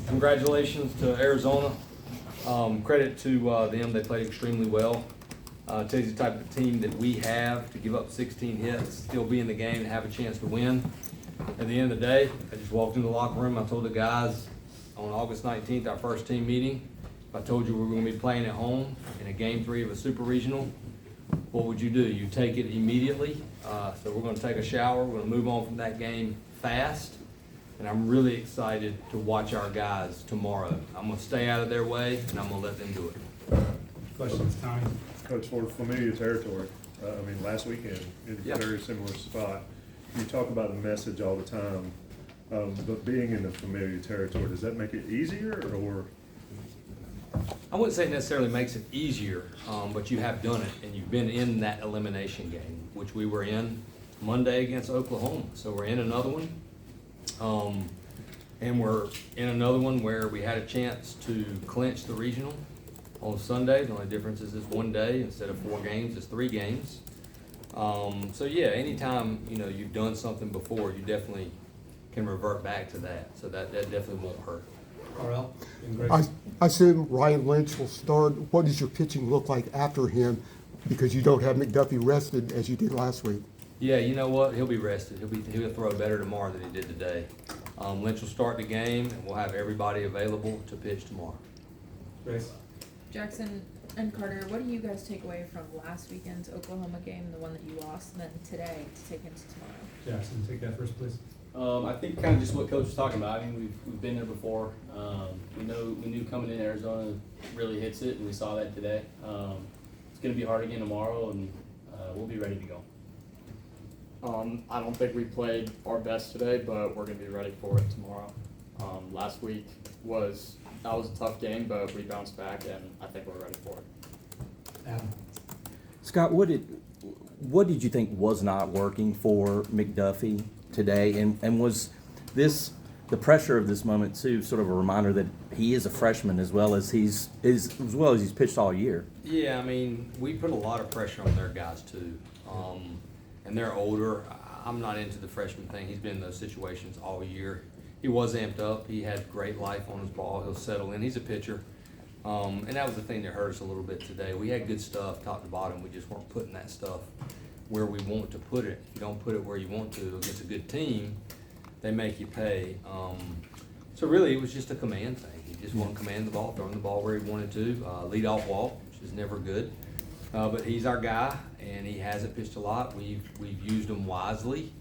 Congratulations to Arizona. Credit to them, they played extremely well. Tells you the type of team that we have to give up 16 hits, still be in the game and have a chance to win. At the end of the day, I just walked into the locker room, I told the guys on August 19th, our first team meeting, if I told you we were gonna be playing at home in a game 3 of a super regional, what would you do? You take it immediately. So we're gonna take a shower, we're gonna move on from that game fast. And I'm really excited to watch our guys tomorrow. I'm gonna stay out of their way and I'm gonna let them do it. Questions, Tommy? Coach, for familiar territory, last weekend, in a Yep. very similar spot, you talk about the message all the time, but being in the familiar territory, does that make it easier, or? I wouldn't say it necessarily makes it easier, but you have done it and you've been in that elimination game, which we were in Monday against Oklahoma. So we're in another one. And we're in another one where we had a chance to clinch the regional on Sunday. The only difference is it's 1 day instead of 4 games, it's 3 games. So yeah, anytime, you've done something before, you definitely can revert back to that. So that definitely won't hurt. Carl? I assume Ryan Lynch will start. What does your pitching look like after him? Because you don't have McDuffie rested as you did last week. Yeah, you know what? He'll be rested. He'll throw better tomorrow than he did today. Lynch will start the game, and we'll have everybody available to pitch tomorrow. Grace? Jackson and Carter, what do you guys take away from last weekend's Oklahoma game, the one that you lost, and then today to take into tomorrow? Jackson, take that first, please. I think kind of just what Coach was talking about. We've been there before. We knew coming in Arizona really hits it, and we saw that today. It's going to be hard again tomorrow, and we'll be ready to go. I don't think we played our best today, but we're going to be ready for it tomorrow. Last week was a tough game, but we bounced back, and I think we're ready for it. Adam? Scott, what did you think was not working for McDuffie today, and was this the pressure of this moment too sort of a reminder that he is a freshman as well as he's pitched all year? Yeah, we put a lot of pressure on their guys too. And they're older. I'm not into the freshman thing. He's been in those situations all year. He was amped up. He had great life on his ball. He'll settle in. He's a pitcher. And that was the thing that hurt us a little bit today. We had good stuff top to bottom. We just weren't putting that stuff where we want to put it. If you don't put it where you want to against a good team, they make you pay. So really it was just a command thing. He just wasn't commanding the ball, throwing the ball where he wanted to. Lead off walk, which is never good. But he's our guy, and he hasn't pitched a lot. We've used him wisely.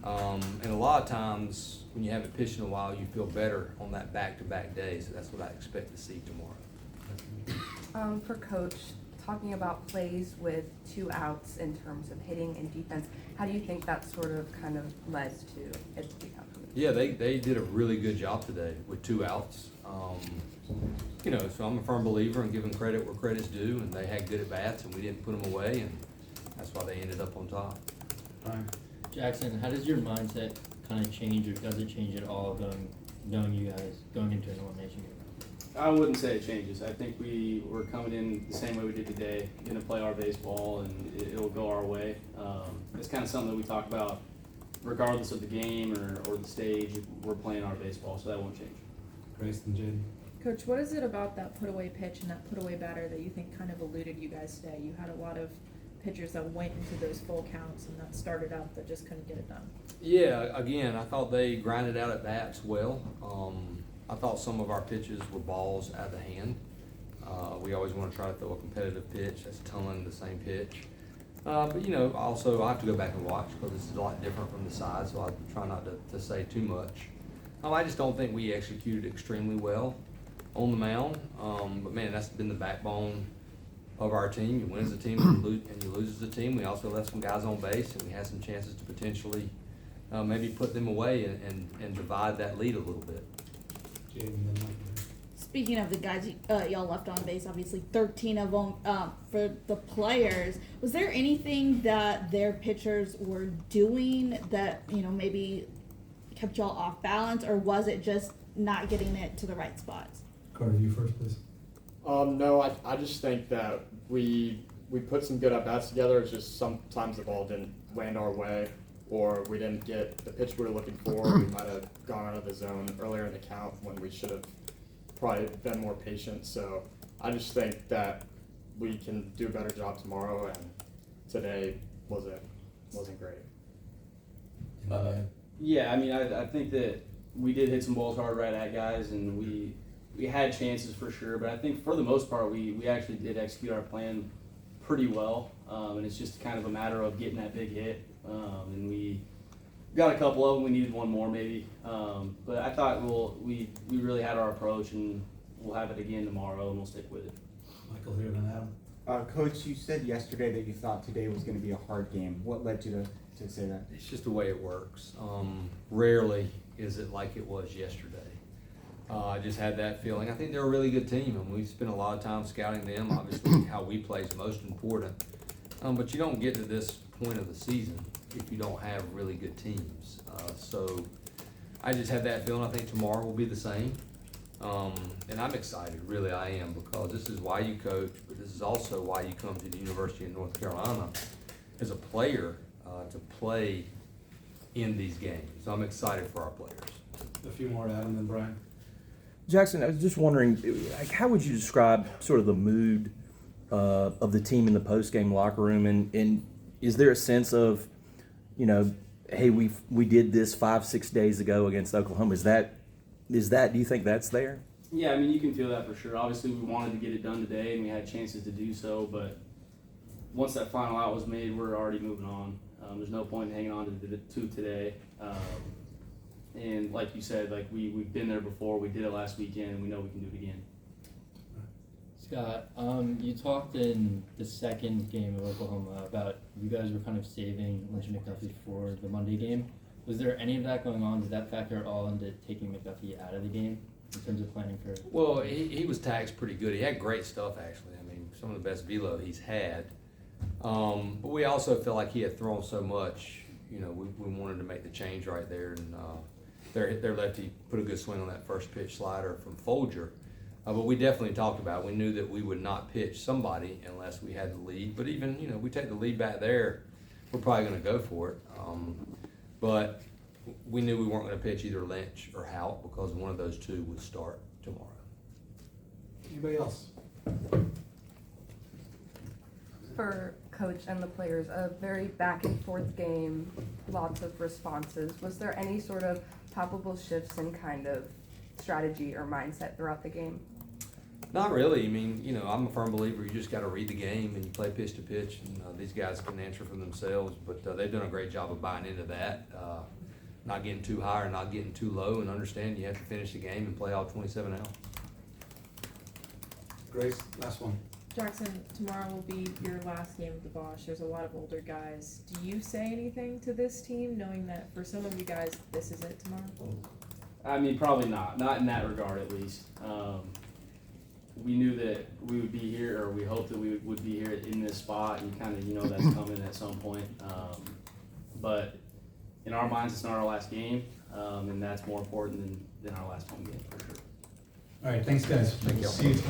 And a lot of times when you haven't pitched in a while, you feel better on that back-to-back day. So that's what I expect to see tomorrow. For Coach, talking about plays with 2 outs in terms of hitting and defense, how do you think that sort of kind of led to its outcome? Yeah, they did a really good job today with 2 outs. So I'm a firm believer in giving credit where credit's due, and they had good at bats, and we didn't put them away, and that's why they ended up on top. Brian? Jackson, how does your mindset kind of change, or does it change at all knowing you guys going into an elimination game? I wouldn't say it changes. I think we're coming in the same way we did today, going to play our baseball, and it'll go our way. It's kind of something that we talk about regardless of the game or the stage. We're playing our baseball, so that won't change. Grace and Jaden? Coach, what is it about that put-away pitch and that put-away batter that you think kind of eluded you guys today? You had a lot of pitchers that went into those full counts and that started out that just couldn't get it done. Yeah, again, I thought they grinded out at bats well. I thought some of our pitches were balls out of the hand. We always want to try to throw a competitive pitch. That's tunneling the same pitch. But also I have to go back and watch because this is a lot different from the side, so I try not to say too much. I just don't think we executed extremely well on the mound. But man, that's been the backbone of our team. You win as a team and you lose as a team. We also left some guys on base, and we had some chances to potentially maybe put them away and divide that lead a little bit. Jaden, then Mike. Speaking of the guys y'all left on base, obviously 13 of them for the players. Was there anything that their pitchers were doing that maybe kept y'all off balance, or was it just not getting it to the right spots? Carter, you first, please. No, I just think that we put some good at-bats together. It's just sometimes the ball didn't land our way, or we didn't get the pitch we were looking for. We might have gone out of the zone earlier in the count when we should have probably been more patient. So I just think that we can do a better job tomorrow, and today wasn't great. Yeah, I mean, I think that we did hit some balls hard right at guys, and we had chances for sure, but I think for the most part, we actually did execute our plan pretty well, and it's just kind of a matter of getting that big hit, and we got a couple of them. We needed one more maybe, but I thought we really had our approach, and we'll have it again tomorrow, and we'll stick with it. Michael here, then Adam. Coach, you said yesterday that you thought today was going to be a hard game. What led you to say that? It's just the way it works. Rarely is it like it was yesterday. I just had that feeling. I think they're a really good team, and we spent a lot of time scouting them. Obviously, how we play is most important. But you don't get to this point of the season if you don't have really good teams. So I just had that feeling. I think tomorrow will be the same. And I'm excited, really I am, because this is why you coach, but this is also why you come to the University of North Carolina as a player to play in these games. So I'm excited for our players. A few more, Adam, then Brian. Jackson, I was just wondering, like, how would you describe sort of the mood of the team in the post-game locker room, and is there a sense of, you know, hey, we did this 5-6 days ago against Oklahoma? Is that do you think that's there? Yeah, I mean, you can feel that for sure. Obviously, we wanted to get it done today, and we had chances to do so, but once that final out was made, we're already moving on. There's no point in hanging on to today. And like you said, like we've been there before. We did it last weekend, and we know we can do it again. Scott, you talked in the second game of Oklahoma about you guys were kind of saving Lynch and McDuffie for the Monday game. Was there any of that going on? Did that factor at all into taking McDuffie out of the game in terms of planning for? Well, he was taxed pretty good. He had great stuff, actually. I mean, some of the best velo he's had. But we also felt like he had thrown so much, you know, we wanted to make the change right there. And their lefty put a good swing on that first pitch slider from Folger. But we definitely talked about it. We knew that we would not pitch somebody unless we had the lead. But even, you know, we take the lead back there, we're probably going to go for it. But we knew we weren't going to pitch either Lynch or Houtt because one of those two would start tomorrow. Anybody else? For coach and the players, a very back and forth game, lots of responses. Was there any sort of palpable shifts in kind of strategy or mindset throughout the game? Not really. I mean, you know, I'm a firm believer you just got to read the game and you play pitch to pitch, and these guys can answer for themselves. But they've done a great job of buying into that, not getting too high or not getting too low, and understand you have to finish the game and play all 27 out. Grace, last one. Jackson, tomorrow will be your last game of the Bosch. There's a lot of older guys. Do you say anything to this team, knowing that for some of you guys, this is it tomorrow? I mean, probably not. Not in that regard, at least. We knew that we would be here, or we hoped that we would be here in this spot, and kind of, you know, that's coming at some point. But in our minds, it's not our last game, and that's more important than our last home game, for sure. All right, thanks, guys. Thank you. See you tomorrow.